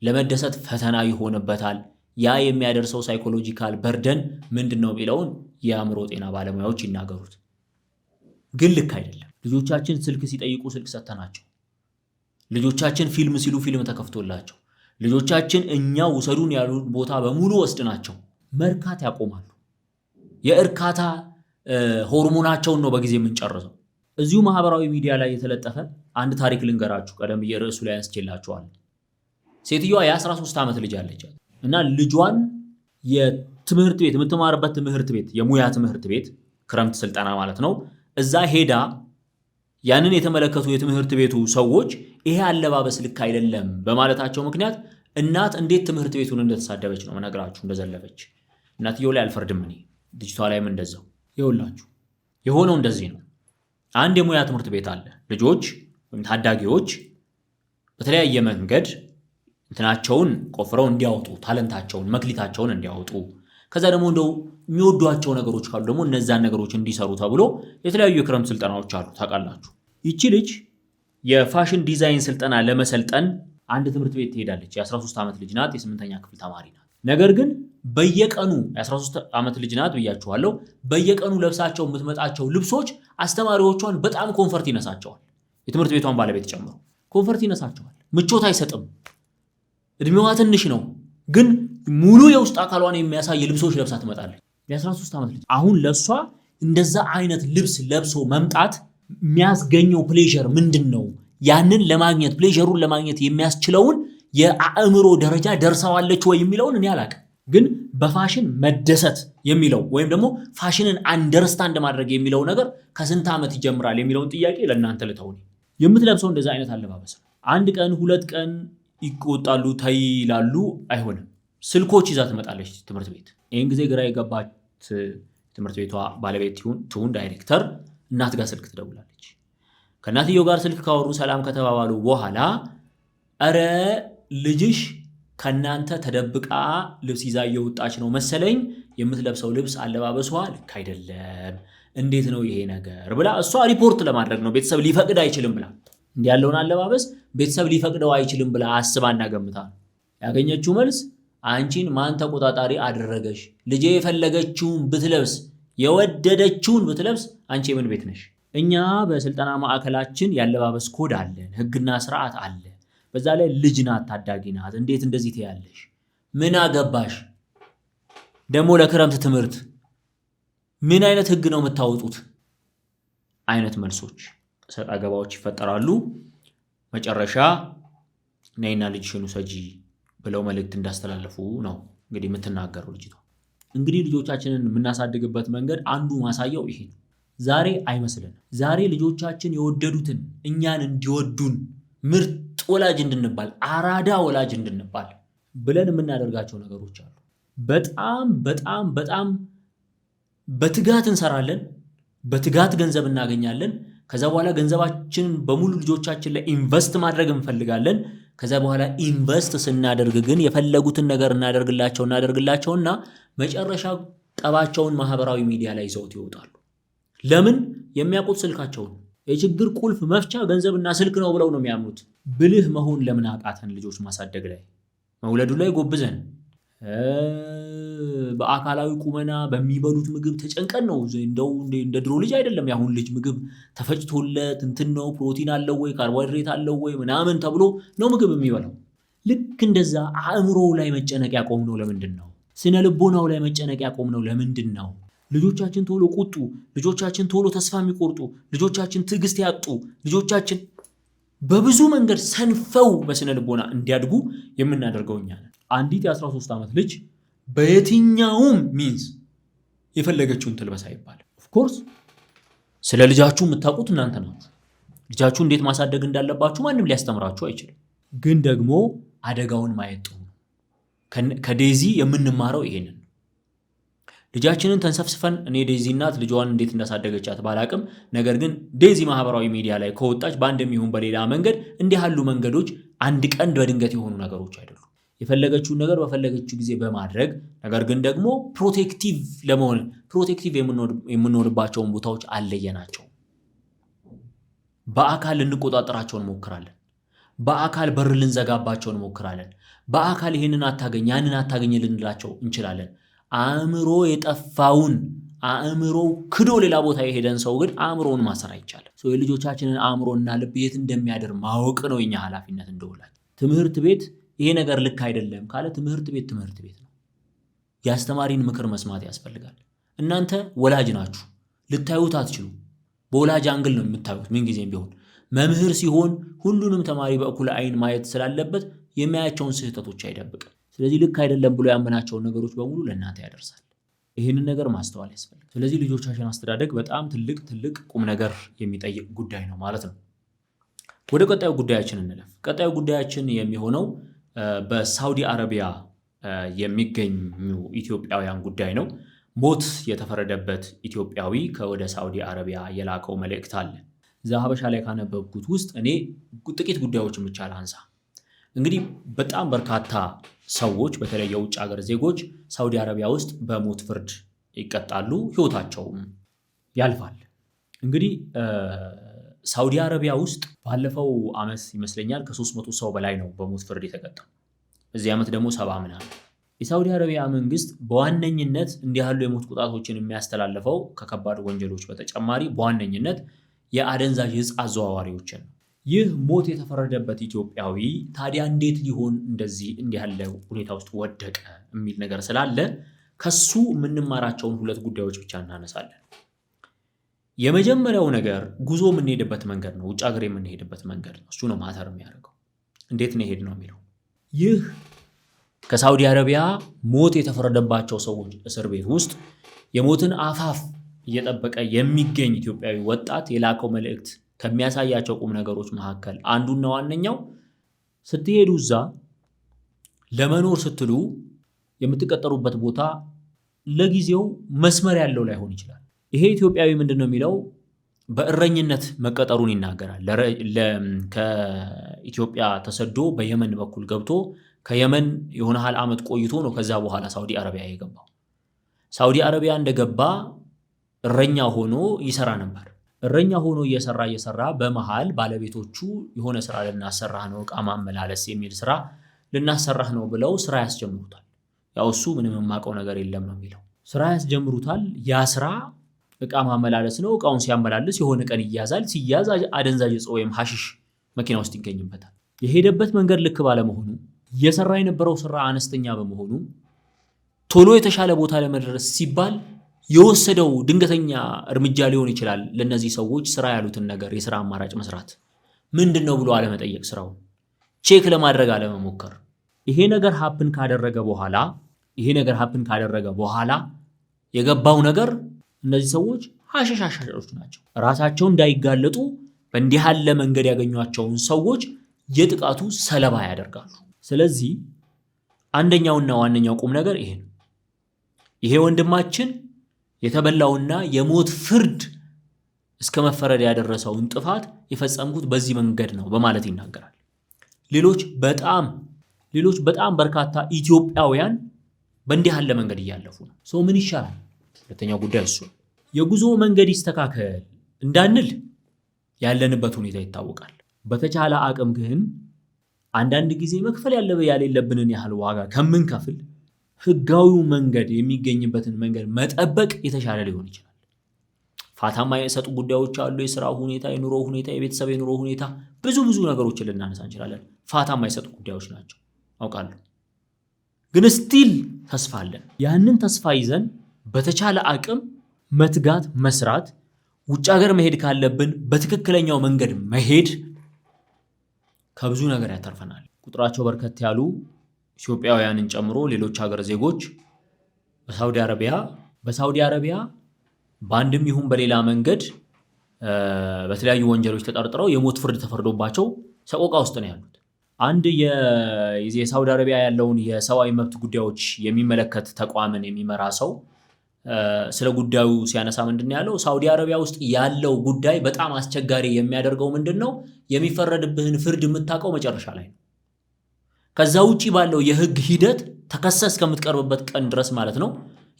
ለመደሰት ፈተና ይሆንበታል። ያ የሚያደርሰው ሳይኮሎጂካል በርደን ምንድነው የሚለውን የአእምሮ ጤና ባለሙያዎች ይናገሩት። ግን ልክ አይደለም። ልጆቻችን ስልክ ሲጠይቁ ስልክ ሰተናቸው፣ ልጆቻችን ፊልም ሲሉ ፊልም ተከፍቶላቸው፣ ልጆቻችን እኛ ውሰዱን ያሉ ቦታ በሙሉ ወስድናቸው መርካት ያቆማሉ። የእርካታ ሆርሞናቸውን ነው በጊዜ የምንጨርሰው። እዚሁ ማህበራዊ ሚዲያ ላይ የተለጠፈ አንድ ታሪክ ልንገራችሁ። ቀደም ብዬ ርዕሱ ላይ አንስቼላችኋል። ሴትዮዋ የ13 ዓመት ልጅ አለች እና ልጇን የትምህርት ቤት የምትማርበት ትምህርት ቤት የሙያ ትምህርት ቤት ክረምት ስልጠና ማለት ነው። እዛ ሄዳ ያንን የተመለከቱ የትምህርት ቤቱ ሰዎች ይሄ አለባበስ ልክ አይደለም በማለታቸው ምክንያት እናት እንዴት ትምህርት ቤቱን እንደተሳደበች ነው መነግራችሁ፣ እንደዘለፈች። እናትየው ላይ አልፈርድም እኔ፣ ልጅቷ ላይም እንደዛው። ይኸውላችሁ የሆነው እንደዚህ ነው። አንድ የሙያ ትምህርት ቤት አለ። ልጆች ወይም ታዳጊዎች በተለያየ መንገድ እንትናቸውን ቆፍረው እንዲያወጡ፣ ታለንታቸውን መክሊታቸውን እንዲያወጡ፣ ከዛ ደግሞ እንደው የሚወዷቸው ነገሮች ካሉ ደግሞ እነዛን ነገሮች እንዲሰሩ ተብሎ የተለያዩ የክረምት ስልጠናዎች አሉ። ታውቃላችሁ። ይቺ ልጅ የፋሽን ዲዛይን ስልጠና ለመሰልጠን አንድ ትምህርት ቤት ትሄዳለች። የ13 ዓመት ልጅ ናት። የ8ኛ ክፍል ተማሪ ናት። ነገር ግን በየቀኑ የ13 ዓመት ልጅ ናት ብያችኋለሁ። በየቀኑ ለብሳቸው የምትመጣቸው ልብሶች አስተማሪዎቿን በጣም ኮንፈርት ይነሳቸዋል። የትምህርት ቤቷን ባለቤት ጨምሮ ኮንፈርት ይነሳቸዋል። ምቾት አይሰጥም። እድሜዋ ትንሽ ነው፣ ግን ሙሉ የውስጥ አካሏን የሚያሳይ ልብሶች ለብሳ ትመጣለች። የ13 ዓመት ልጅ አሁን ለሷ እንደዛ አይነት ልብስ ለብሶ መምጣት የሚያስገኘው ፕሌዠር ምንድን ነው? ያንን ለማግኘት ፕሌዠሩን ለማግኘት የሚያስችለውን የአእምሮ ደረጃ ደርሰዋለች ወይ የሚለውን እኔ አላውቅም። ግን በፋሽን መደሰት የሚለው ወይም ደግሞ ፋሽንን አንደርስታንድ ማድረግ የሚለው ነገር ከስንት ዓመት ይጀምራል የሚለውን ጥያቄ ለእናንተ ልተው። የምትለብሰው እንደዛ አይነት አለባበስ ነው። አንድ ቀን ሁለት ቀን ይቆጣሉ ተይላሉ አይሆንም። ስልኮች ይዛ ትመጣለች ትምህርት ቤት። ይህን ጊዜ ግራ የገባት ትምህርት ቤቷ ባለቤት ትሁን ዳይሬክተር እናት ጋር ስልክ ትደውላለች። ከእናትየው ጋር ስልክ ካወሩ ሰላም ከተባባሉ በኋላ እረ ልጅሽ ከእናንተ ተደብቃ ልብስ ይዛ እየወጣች ነው መሰለኝ፣ የምትለብሰው ልብስ አለባበሷ ልክ አይደለም፣ እንዴት ነው ይሄ ነገር ብላ እሷ ሪፖርት ለማድረግ ነው። ቤተሰብ ሊፈቅድ አይችልም ብላ እንዲህ ያለውን አለባበስ ቤተሰብ ሊፈቅደው አይችልም ብላ አስባና ገምታ ነው ያገኘችው መልስ። አንቺን ማን ተቆጣጣሪ አደረገሽ? ልጄ የፈለገችውን ብትለብስ የወደደችውን ብትለብስ አንቺ ምን ቤት ነሽ? እኛ በስልጠና ማዕከላችን ያለባበስ ኮድ አለን፣ ህግና ስርዓት አለ። በዛ ላይ ልጅ ናት፣ ታዳጊ ናት። እንዴት እንደዚህ ትያለሽ? ምን አገባሽ? ደግሞ ለክረምት ትምህርት ምን አይነት ህግ ነው የምታወጡት? አይነት መልሶች ሰጣ ገባዎች ይፈጠራሉ። መጨረሻ ነይና ልጅሽን ውሰጂ ብለው መልእክት እንዳስተላለፉ ነው እንግዲህ የምትናገረው ልጅቷ። እንግዲህ ልጆቻችንን የምናሳድግበት መንገድ አንዱ ማሳያው ይሄ ነው። ዛሬ አይመስልንም። ዛሬ ልጆቻችን የወደዱትን እኛን እንዲወዱን ምርጥ ወላጅ እንድንባል አራዳ ወላጅ እንድንባል ብለን የምናደርጋቸው ነገሮች አሉ። በጣም በጣም በጣም በትጋት እንሰራለን፣ በትጋት ገንዘብ እናገኛለን። ከዛ በኋላ ገንዘባችንን በሙሉ ልጆቻችን ላይ ኢንቨስት ማድረግ እንፈልጋለን። ከዛ በኋላ ኢንቨስት ስናደርግ ግን የፈለጉትን ነገር እናደርግላቸውና መጨረሻ ጠባቸውን ማህበራዊ ሚዲያ ላይ ይዘውት ይወጣሉ። ለምን? የሚያውቁት ስልካቸውን የችግር ቁልፍ መፍቻ ገንዘብና ስልክ ነው ብለው ነው የሚያምኑት። ብልህ መሆን ለምን አቃተን? ልጆች ማሳደግ ላይ መውለዱ ላይ ጎብዘን በአካላዊ ቁመና በሚበሉት ምግብ ተጨንቀን ነው። እንደው እንደ ድሮ ልጅ አይደለም። ያሁን ልጅ ምግብ ተፈጭቶለት እንትን ነው፣ ፕሮቲን አለው ወይ ካርቦሃይድሬት አለው ወይ ምናምን ተብሎ ነው ምግብ የሚበላው። ልክ እንደዛ አእምሮው ላይ መጨነቅ ያቆምነው ለምንድን ነው? ስነ ልቦናው ላይ መጨነቅ ያቆምነው ለምንድን ነው? ልጆቻችን ቶሎ ቁጡ፣ ልጆቻችን ቶሎ ተስፋ የሚቆርጡ፣ ልጆቻችን ትዕግስት ያጡ፣ ልጆቻችን በብዙ መንገድ ሰንፈው በስነ ልቦና እንዲያድጉ የምናደርገው እኛ ነን። አንዲት የ13 ዓመት ልጅ በየትኛውም ሚንስ የፈለገችውን ትልበስ አይባልም። ኦፍኮርስ ስለ ልጃችሁ የምታውቁት እናንተ ናችሁ። ልጃችሁ እንዴት ማሳደግ እንዳለባችሁ ማንም ሊያስተምራችሁ አይችልም። ግን ደግሞ አደጋውን ማየት ጥሩ ነው። ከዴዚ የምንማረው ይሄንን ልጃችንን ተንሰፍስፈን እኔ ዴዚ እናት ልጇን እንዴት እንዳሳደገቻት ባላቅም፣ ነገር ግን ዴዚ ማህበራዊ ሚዲያ ላይ ከወጣች በአንድም ይሁን በሌላ መንገድ እንዲህ ያሉ መንገዶች አንድ ቀን በድንገት የሆኑ ነገሮች አይደሉም። የፈለገችውን ነገር በፈለገችው ጊዜ በማድረግ ነገር ግን ደግሞ ፕሮቴክቲቭ የምንሆንባቸውን ቦታዎች አለየናቸው። በአካል ልንቆጣጠራቸው እንሞክራለን። በአካል በር ልንዘጋባቸው እንሞክራለን። በአካል ይህንን አታገኝ ያንን አታገኝ ልንላቸው እንችላለን። አእምሮ የጠፋውን አእምሮ ክዶ ሌላ ቦታ የሄደን ሰው ግን አእምሮውን ማሰር አይቻልም። የልጆቻችንን አእምሮና ልብ የት እንደሚያደር ማወቅ ነው የኛ ኃላፊነት እንደወላጅ። ትምህርት ቤት ይሄ ነገር ልክ አይደለም ካለ ትምህርት ቤት ነው። የአስተማሪን ምክር መስማት ያስፈልጋል። እናንተ ወላጅ ናችሁ፣ ልታዩት አትችሉ። በወላጅ አንግል ነው የምታዩት። ምን ጊዜም ቢሆን መምህር ሲሆን ሁሉንም ተማሪ በእኩል አይን ማየት ስላለበት የሚያያቸውን ስህተቶች አይደብቅም። ስለዚህ ልክ አይደለም ብሎ ያመናቸውን ነገሮች በሙሉ ለእናንተ ያደርሳል። ይህንን ነገር ማስተዋል ያስፈልጋል። ስለዚህ ልጆቻችን አስተዳደግ በጣም ትልቅ ቁም ነገር የሚጠይቅ ጉዳይ ነው ማለት ነው። ወደ ቀጣዩ ጉዳያችን እንለፍ። ቀጣዩ ጉዳያችን የሚሆነው በሳውዲ አረቢያ የሚገኙ ኢትዮጵያውያን ጉዳይ ነው። ሞት የተፈረደበት ኢትዮጵያዊ ከወደ ሳውዲ አረቢያ የላከው መልእክት አለ። እዛ ሀበሻ ላይ ካነበብኩት ውስጥ እኔ ጥቂት ጉዳዮችን ብቻ ላንሳ። እንግዲህ በጣም በርካታ ሰዎች በተለይ የውጭ ሀገር ዜጎች ሳውዲ አረቢያ ውስጥ በሞት ፍርድ ይቀጣሉ፣ ህይወታቸውም ያልፋል። እንግዲህ ሳውዲ አረቢያ ውስጥ ባለፈው ዓመት ይመስለኛል ከ300 ሰው በላይ ነው በሞት ፍርድ የተቀጣው። እዚህ ዓመት ደግሞ 70 ምናምን። የሳውዲ አረቢያ መንግስት በዋነኝነት እንዲህ ያሉ የሞት ቅጣቶችን የሚያስተላልፈው ከከባድ ወንጀሎች በተጨማሪ በዋነኝነት የአደንዛዥ ዕፅ አዘዋዋሪዎችን። ይህ ሞት የተፈረደበት ኢትዮጵያዊ ታዲያ እንዴት ሊሆን እንዲህ ያለ ሁኔታ ውስጥ ወደቀ የሚል ነገር ስላለ ከሱ የምንማራቸውን 2 ጉዳዮች ብቻ እናነሳለን። የመጀመሪያው ነገር ጉዞ የምንሄድበት መንገድ ነው። ውጭ ሀገር የምንሄድበት መንገድ ነው። እሱ ነው ማተር የሚያደርገው። እንዴት ነው ሄድ ነው የሚለው። ይህ ከሳውዲ አረቢያ ሞት የተፈረደባቸው ሰዎች እስር ቤት ውስጥ የሞትን አፋፍ እየጠበቀ የሚገኝ ኢትዮጵያዊ ወጣት የላከው መልእክት ከሚያሳያቸው ቁም ነገሮች መካከል አንዱና ዋነኛው ስትሄዱ እዛ ለመኖር ስትሉ የምትቀጠሩበት ቦታ ለጊዜው መስመር ያለው ላይሆን ይችላል። ይሄ ኢትዮጵያዊ ምንድነው የሚለው በእረኝነት መቀጠሩን ይናገራል። ከኢትዮጵያ ተሰዶ በየመን በኩል ገብቶ ከየመን የሆነ ያህል ዓመት ቆይቶ ነው ከዛ በኋላ ሳውዲ አረቢያ የገባው። ሳውዲ አረቢያ እንደገባ እረኛ ሆኖ ይሰራ ነበር። እረኛ ሆኖ እየሰራ በመሃል ባለቤቶቹ የሆነ ስራ ልናሰራህ ነው ዕቃ ማመላለስ የሚል ስራ ልናሰራህ ነው ብለው ስራ ያስጀምሩታል። ያው እሱ ምንም የማውቀው ነገር የለም ነው የሚለው። ስራ ያስጀምሩታል። ያ ስራ ዕቃ ማመላለስ ነው። ዕቃውን ሲያመላልስ የሆነ ቀን ይያዛል። ሲያዝ አደንዛዥ ዕፅ ወይም ሐሺሽ መኪና ውስጥ ይገኝበታል። የሄደበት መንገድ ልክ ባለመሆኑ እየሰራ የነበረው ስራ አነስተኛ በመሆኑ ቶሎ የተሻለ ቦታ ለመድረስ ሲባል የወሰደው ድንገተኛ እርምጃ ሊሆን ይችላል። ለነዚህ ሰዎች ስራ ያሉትን ነገር የስራ አማራጭ መስራት ምንድነው ብሎ አለመጠየቅ፣ ስራውን ቼክ ለማድረግ አለመሞከር። ይሄ ነገር ሀፕን ካደረገ በኋላ የገባው ነገር እነዚህ ሰዎች ሐሸሻሾች ናቸው። ራሳቸው እንዳይጋለጡ በእንዲህ ያለ መንገድ ያገኟቸውን ሰዎች የጥቃቱ ሰለባ ያደርጋሉ። ስለዚህ አንደኛውና ዋነኛው ቁም ነገር ይሄ ነው። ይሄ ወንድማችን የተበላውና የሞት ፍርድ እስከ መፈረድ ያደረሰውን ጥፋት የፈጸምኩት በዚህ መንገድ ነው በማለት ይናገራል። ሌሎች በጣም በርካታ ኢትዮጵያውያን በእንዲህ ያለ መንገድ እያለፉ ነው። ሰው ምን ይሻላል? ሁለተኛው ጉዳይ እሱ የጉዞ መንገድ ይስተካከል እንዳንል ያለንበት ሁኔታ ይታወቃል። በተቻለ አቅም ግን አንዳንድ ጊዜ መክፈል ያለብንን ያህል ዋጋ ከምንከፍል ህጋዊው መንገድ የሚገኝበትን መንገድ መጠበቅ የተሻለ ሊሆን ይችላል። ፋታማ የሰጡ ጉዳዮች አሉ። የሥራ ሁኔታ፣ የኑሮ ሁኔታ፣ የቤተሰብ የኑሮ ሁኔታ፣ ብዙ ነገሮችን ልናነሳ እንችላለን። ፋታማ የሰጡ ጉዳዮች ናቸው አውቃለሁ። ግን ስቲል ተስፋ አለን። ያንን ተስፋ ይዘን በተቻለ አቅም መትጋት፣ መስራት፣ ውጭ ሀገር መሄድ ካለብን በትክክለኛው መንገድ መሄድ ከብዙ ነገር ያተርፈናል። ቁጥራቸው በርከት ያሉ ኢትዮጵያውያንን ጨምሮ ሌሎች ሀገር ዜጎች በሳውዲ አረቢያ በአንድም ይሁን በሌላ መንገድ በተለያዩ ወንጀሎች ተጠርጥረው የሞት ፍርድ ተፈርዶባቸው ሰቆቃ ውስጥ ነው ያሉት። አንድ የሳውዲ አረቢያ ያለውን የሰብአዊ መብት ጉዳዮች የሚመለከት ተቋምን የሚመራ ሰው ስለ ጉዳዩ ሲያነሳ ምንድነው ያለው? ሳውዲ አረቢያ ውስጥ ያለው ጉዳይ በጣም አስቸጋሪ የሚያደርገው ምንድነው? የሚፈረድብህን ፍርድ የምታውቀው መጨረሻ ላይ ነው። ከዛ ውጪ ባለው የህግ ሂደት ተከሰስ ከምትቀርብበት ቀን ድረስ ማለት ነው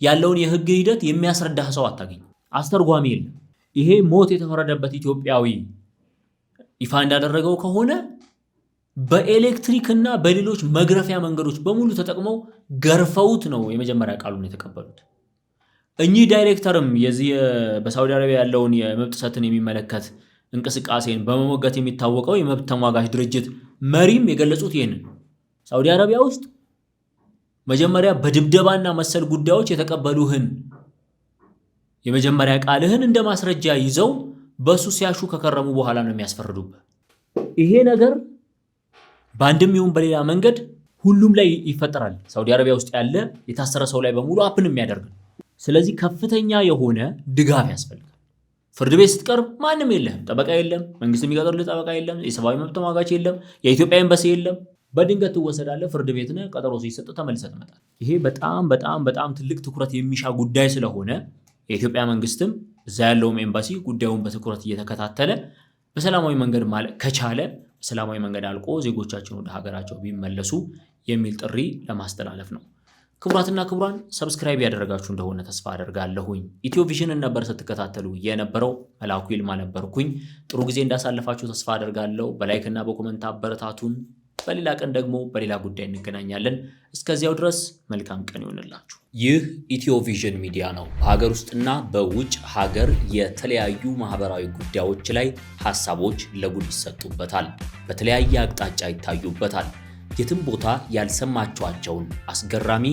ያለውን የህግ ሂደት የሚያስረዳህ ሰው አታገኝ፣ አስተርጓሚ የለም። ይሄ ሞት የተፈረደበት ኢትዮጵያዊ ይፋ እንዳደረገው ከሆነ በኤሌክትሪክና በሌሎች መግረፊያ መንገዶች በሙሉ ተጠቅመው ገርፈውት ነው የመጀመሪያ ቃሉን የተቀበሉት። እኚህ ዳይሬክተርም የዚህ በሳውዲ አረቢያ ያለውን የመብት ጥሰትን የሚመለከት እንቅስቃሴን በመሞገት የሚታወቀው የመብት ተሟጋች ድርጅት መሪም የገለጹት ይሄንን ሳውዲ አረቢያ ውስጥ መጀመሪያ በድብደባና መሰል ጉዳዮች የተቀበሉህን የመጀመሪያ ቃልህን እንደ ማስረጃ ይዘው በሱ ሲያሹ ከከረሙ በኋላ ነው የሚያስፈርዱበት። ይሄ ነገር በአንድም ይሁን በሌላ መንገድ ሁሉም ላይ ይፈጠራል። ሳውዲ አረቢያ ውስጥ ያለ የታሰረ ሰው ላይ በሙሉ አፕን የሚያደርግ ነው። ስለዚህ ከፍተኛ የሆነ ድጋፍ ያስፈልጋል። ፍርድ ቤት ስትቀርብ ማንም የለህም፣ ጠበቃ የለም፣ መንግስት የሚቀጥርልህ ጠበቃ የለም፣ የሰብአዊ መብት ተሟጋች የለም፣ የኢትዮጵያ ኤምባሲ የለም። በድንገት ትወሰዳለህ። ፍርድ ቤት ነህ። ቀጠሮ ሲሰጥ ተመልሰህ ትመጣለህ። ይሄ በጣም ትልቅ ትኩረት የሚሻ ጉዳይ ስለሆነ የኢትዮጵያ መንግስትም እዛ ያለውም ኤምባሲ ጉዳዩን በትኩረት እየተከታተለ በሰላማዊ መንገድ ማለት ከቻለ በሰላማዊ መንገድ አልቆ ዜጎቻችን ወደ ሀገራቸው ቢመለሱ የሚል ጥሪ ለማስተላለፍ ነው። ክቡራትና ክቡራን ሰብስክራይብ ያደረጋችሁ እንደሆነ ተስፋ አደርጋለሁኝ። ኢትዮ ቪዥንን ነበር ስትከታተሉ የነበረው። መላኩ ይልማ ነበርኩኝ። ጥሩ ጊዜ እንዳሳለፋችሁ ተስፋ አደርጋለሁ። በላይክና በኮመንት አበረታቱን። በሌላ ቀን ደግሞ በሌላ ጉዳይ እንገናኛለን። እስከዚያው ድረስ መልካም ቀን ይሆንላችሁ። ይህ ኢትዮ ቪዥን ሚዲያ ነው። በሀገር ውስጥና በውጭ ሀገር የተለያዩ ማህበራዊ ጉዳዮች ላይ ሀሳቦች ለጉድ ይሰጡበታል፣ በተለያየ አቅጣጫ ይታዩበታል። የትም ቦታ ያልሰማችኋቸውን አስገራሚ፣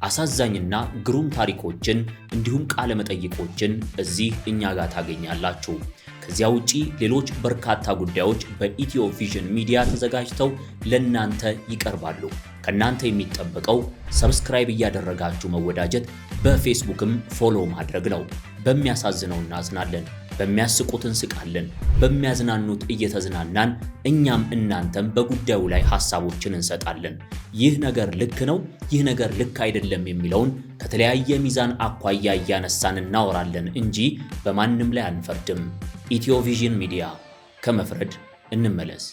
አሳዛኝና ግሩም ታሪኮችን እንዲሁም ቃለ መጠይቆችን እዚህ እኛ ጋር ታገኛላችሁ። ከዚያ ውጪ ሌሎች በርካታ ጉዳዮች በኢትዮ ቪዥን ሚዲያ ተዘጋጅተው ለናንተ ይቀርባሉ። ከናንተ የሚጠበቀው ሰብስክራይብ እያደረጋችሁ መወዳጀት፣ በፌስቡክም ፎሎ ማድረግ ነው። በሚያሳዝነው እናዝናለን፣ በሚያስቁት እንስቃለን፣ በሚያዝናኑት እየተዝናናን እኛም እናንተም በጉዳዩ ላይ ሐሳቦችን እንሰጣለን። ይህ ነገር ልክ ነው፣ ይህ ነገር ልክ አይደለም የሚለውን ከተለያየ ሚዛን አኳያ እያነሳን እናወራለን እንጂ በማንም ላይ አንፈርድም። ኢትዮቪዥን ሚዲያ፣ ከመፍረድ እንመለስ።